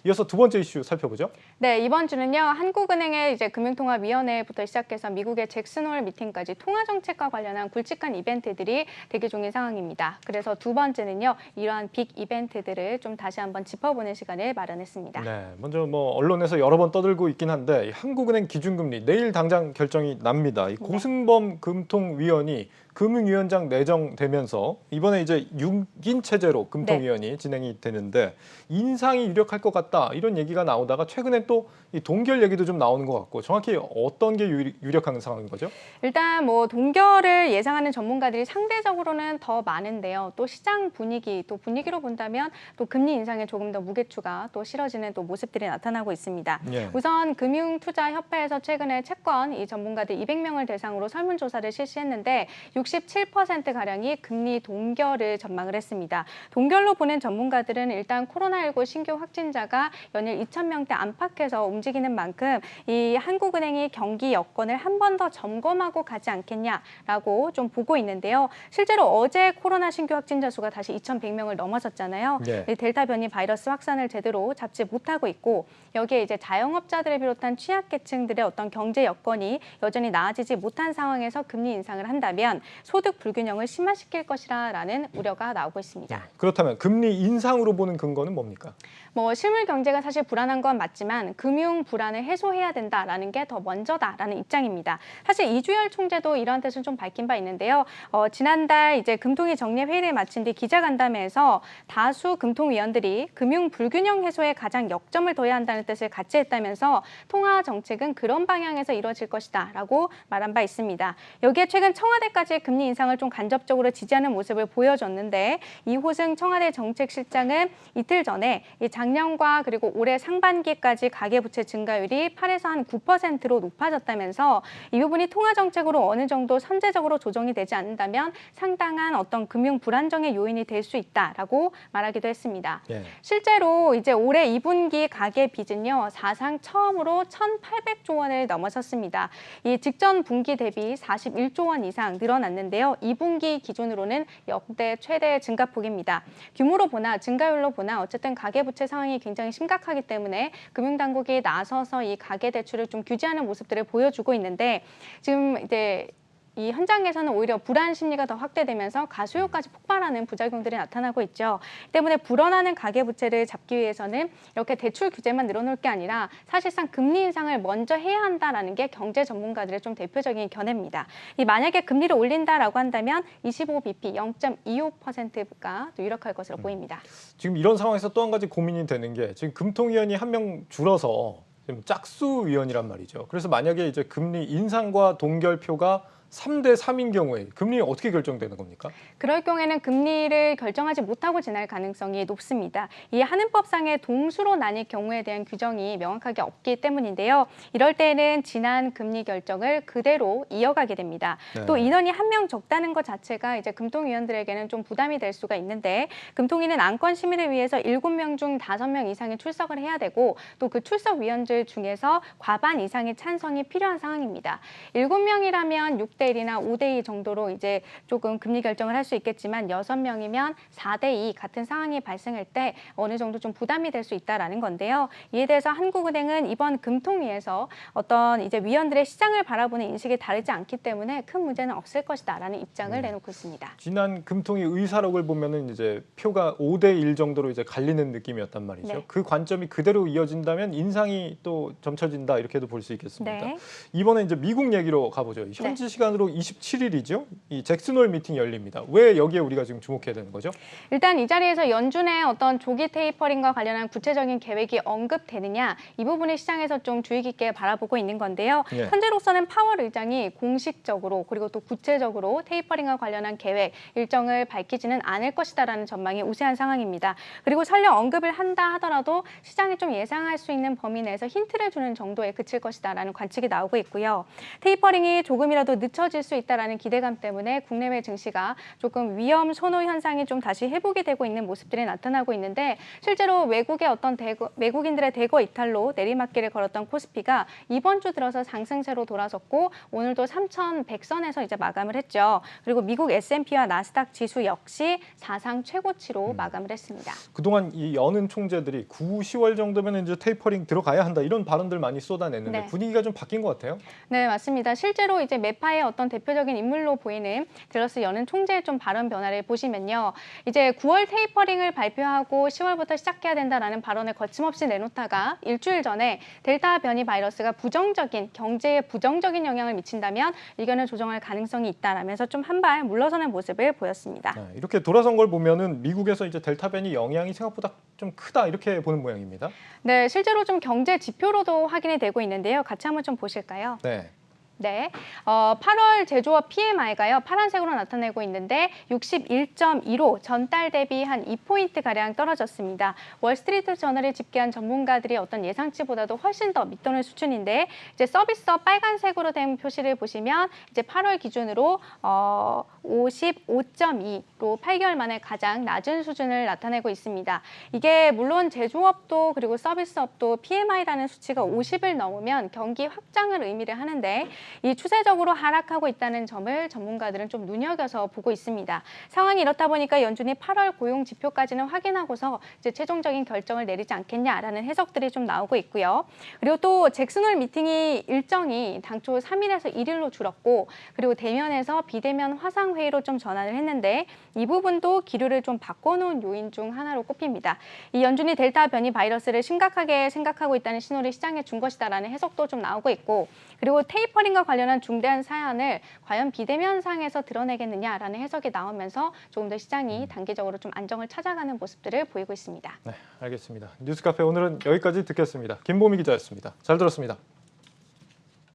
이어서 두 번째 이슈 살펴보죠. 네, 이번 주는요. 한국은행의 이제 금융통화위원회부터 시작해서 미국의 잭슨 홀 미팅까지 통화 정책과 관련한 굵직한 이벤트들이 대기 중인 상황입니다. 그래서 두 번째는요. 이러한 빅 이벤트들을 좀 다시 한번 짚어보는 시간을 마련했습니다. 네, 먼저 언론에서 여러 번 떠들고 있긴 한데 한국은행 기준금리 내일 당장 결정이 납니다. 이 고승범 금통위원이 금융위원장 내정되면서 이번에 이제 6인 체제로 금통위원이 진행이 되는데 인상이 유력할 것 같다 이런 얘기가 나오다가 최근에 또 이 동결 얘기도 좀 나오는 것 같고 정확히 어떤 게 유력한 상황인 거죠? 일단 동결을 예상하는 전문가들이 상대적으로는 더 많은데요. 또 시장 분위기, 또 분위기로 본다면 또 금리 인상에 조금 더 무게추가 또 실어지는 또 모습들이 나타나고 있습니다. 예. 우선 금융투자협회에서 최근에 채권 이 전문가들 200명을 대상으로 설문조사를 실시했는데 67%가량이 금리 동결을 전망을 했습니다. 동결로 보낸 전문가들은 일단 코로나19 신규 확진자가 연일 2,000명대 안팎에서 움직이는 만큼 이 한국은행이 경기 여건을 한 번 더 점검하고 가지 않겠냐라고 좀 보고 있는데요. 실제로 어제 코로나 신규 확진자 수가 다시 2,100명을 넘어섰잖아요. 네. 델타 변이 바이러스 확산을 제대로 잡지 못하고 있고 여기에 이제 자영업자들을 비롯한 취약계층들의 어떤 경제 여건이 여전히 나아지지 못한 상황에서 금리 인상을 한다면 소득 불균형을 심화시킬 것이라는 우려가 나오고 있습니다. 그렇다면 금리 인상으로 보는 근거는 뭡니까? 실물 경제가 사실 불안한 건 맞지만 금융 불안을 해소해야 된다라는 게 더 먼저다라는 입장입니다. 사실 이주열 총재도 이러한 뜻을 좀 밝힌 바 있는데요. 지난달 이제 금통위 정례 회의를 마친 뒤 기자간담회에서 다수 금통위원들이 금융 불균형 해소에 가장 역점을 둬야 한다는 뜻을 같이 했다면서 통화 정책은 그런 방향에서 이루어질 것이다라고 말한 바 있습니다. 여기에 최근 청와대까지 금리 인상을 좀 간접적으로 지지하는 모습을 보여줬는데 이호승 청와대 정책실장은 이틀 전에 이 작년과 그리고 올해 상반기까지 가계부채 증가율이 8에서 한 9%로 높아졌다면서 이 부분이 통화 정책으로 어느 정도 선제적으로 조정이 되지 않는다면 상당한 어떤 금융 불안정의 요인이 될 수 있다라고 말하기도 했습니다. 예. 실제로 이제 올해 2분기 가계 빚은요 사상 처음으로 1,800조 원을 넘어섰습니다. 이 직전 분기 대비 41조 원 이상 늘어났는데요. 2분기 기준으로는 역대 최대 증가폭입니다. 규모로 보나 증가율로 보나 어쨌든 가계부채 상황이 굉장히 심각하기 때문에 금융당국이 나서서 이 가계대출을 좀 규제하는 모습들을 보여주고 있는데 지금 이제 이 현장에서는 오히려 불안 심리가 더 확대되면서 가수요까지 폭발하는 부작용들이 나타나고 있죠. 때문에 불어나는 가계부채를 잡기 위해서는 이렇게 대출 규제만 늘어놓을 게 아니라 사실상 금리 인상을 먼저 해야 한다라는 게 경제 전문가들의 좀 대표적인 견해입니다. 만약에 금리를 올린다라고 한다면 25bp 0.25%가 또 유력할 것으로 보입니다. 지금 이런 상황에서 또 한 가지 고민이 되는 게 지금 금통위원이 한 명 줄어서 지금 짝수위원이란 말이죠. 그래서 만약에 이제 금리 인상과 동결표가 3대 3인 경우에 금리 어떻게 결정되는 겁니까? 그럴 경우에는 금리를 결정하지 못하고 지날 가능성이 높습니다. 이 한은법상의 동수로 나뉠 경우에 대한 규정이 명확하게 없기 때문인데요. 이럴 때에는 지난 금리 결정을 그대로 이어가게 됩니다. 네. 또 인원이 한 명 적다는 것 자체가 이제 금통위원들에게는 좀 부담이 될 수가 있는데 금통위는 안건 심의를 위해서 7명 중 5명 이상이 출석을 해야 되고 또 그 출석 위원들 중에서 과반 이상의 찬성이 필요한 상황입니다. 7명이라면 6대 1이나 5대 2 정도로 이제 조금 금리 결정을 할 수 있겠지만 6명이면 4대 2 같은 상황이 발생할 때 어느 정도 좀 부담이 될 수 있다라는 건데요. 이에 대해서 한국은행은 이번 금통위에서 어떤 이제 위원들의 시장을 바라보는 인식이 다르지 않기 때문에 큰 문제는 없을 것이다라는 입장을 내놓고 있습니다. 지난 금통위 의사록을 보면은 이제 표가 5대 1 정도로 이제 갈리는 느낌이었단 말이죠. 네. 그 관점이 그대로 이어진다면 인상이 또 점쳐진다 이렇게도 볼 수 있겠습니다. 네. 이번에 이제 미국 얘기로 가보죠. 현지 시간으로 27일이죠. 이 잭슨홀 미팅이 열립니다. 왜 여기에 우리가 지금 주목해야 되는 거죠? 일단 이 자리에서 연준의 어떤 조기 테이퍼링과 관련한 구체적인 계획이 언급되느냐 이 부분을 시장에서 좀 주의 깊게 바라보고 있는 건데요. 예. 현재로서는 파월 의장이 공식적으로 그리고 또 구체적으로 테이퍼링과 관련한 계획 일정을 밝히지는 않을 것이다라는 전망이 우세한 상황입니다. 그리고 설령 언급을 한다 하더라도 시장이 좀 예상할 수 있는 범위 내에서 힌트를 주는 정도에 그칠 것이다라는 관측이 나오고 있고요. 테이퍼링이 조금이라도 늦 늦춰질 수 있다라는 기대감 때문에 국내외 증시가 조금 위험 선호 현상이 좀 다시 회복이 되고 있는 모습들이 나타나고 있는데 실제로 외국인들의 대거 이탈로 내리막길을 걸었던 코스피가 이번 주 들어서 상승세로 돌아섰고 오늘도 3,100선에서 이제 마감을 했죠. 그리고 미국 S&P와 나스닥 지수 역시 사상 최고치로 마감을 했습니다. 그동안 이 여는 총재들이 9, 10월 정도면 이제 테이퍼링 들어가야 한다 이런 발언들 많이 쏟아냈는데 네. 분위기가 좀 바뀐 것 같아요. 네, 맞습니다. 실제로 이제 매파의 어떤 대표적인 인물로 보이는 딜러스 여는 총재의 좀 발언 변화를 보시면요. 이제 9월 테이퍼링을 발표하고 10월부터 시작해야 된다라는 발언을 거침없이 내놓다가 일주일 전에 델타 변이 바이러스가 경제에 부정적인 영향을 미친다면 의견을 조정할 가능성이 있다라면서 좀 한 발 물러서는 모습을 보였습니다. 네, 이렇게 돌아선 걸 보면은 미국에서 이제 델타 변이 영향이 생각보다 좀 크다 이렇게 보는 모양입니다. 네, 실제로 좀 경제 지표로도 확인이 되고 있는데요. 같이 한번 좀 보실까요? 네. 네, 8월 제조업 PMI가요 파란색으로 나타내고 있는데 61.2로 전달 대비 한 2포인트가량 떨어졌습니다. 월스트리트 저널에 집계한 전문가들이 어떤 예상치보다도 훨씬 더 밑도는 수준인데 이제 서비스업 빨간색으로 된 표시를 보시면 이제 8월 기준으로 55.2로 8개월 만에 가장 낮은 수준을 나타내고 있습니다. 이게 물론 제조업도 그리고 서비스업도 PMI라는 수치가 50을 넘으면 경기 확장을 의미를 하는데 이 추세적으로 하락하고 있다는 점을 전문가들은 좀 눈여겨서 보고 있습니다. 상황이 이렇다 보니까 연준이 8월 고용 지표까지는 확인하고서 이제 최종적인 결정을 내리지 않겠냐라는 해석들이 좀 나오고 있고요. 그리고 또 잭슨홀 미팅이 일정이 당초 3일에서 1일로 줄었고 그리고 대면에서 비대면 화상 회의로 좀 전환을 했는데 이 부분도 기류를 좀 바꿔놓은 요인 중 하나로 꼽힙니다. 이 연준이 델타 변이 바이러스를 심각하게 생각하고 있다는 신호를 시장에 준 것이다라는 해석도 좀 나오고 있고 그리고 테이퍼링과 관련한 중대한 사안을 과연 비대면상에서 드러내겠느냐라는 해석이 나오면서 조금 더 시장이 단기적으로 좀 안정을 찾아가는 모습들을 보이고 있습니다. 네, 알겠습니다. 뉴스카페 오늘은 여기까지 듣겠습니다. 김보미 기자였습니다. 잘 들었습니다.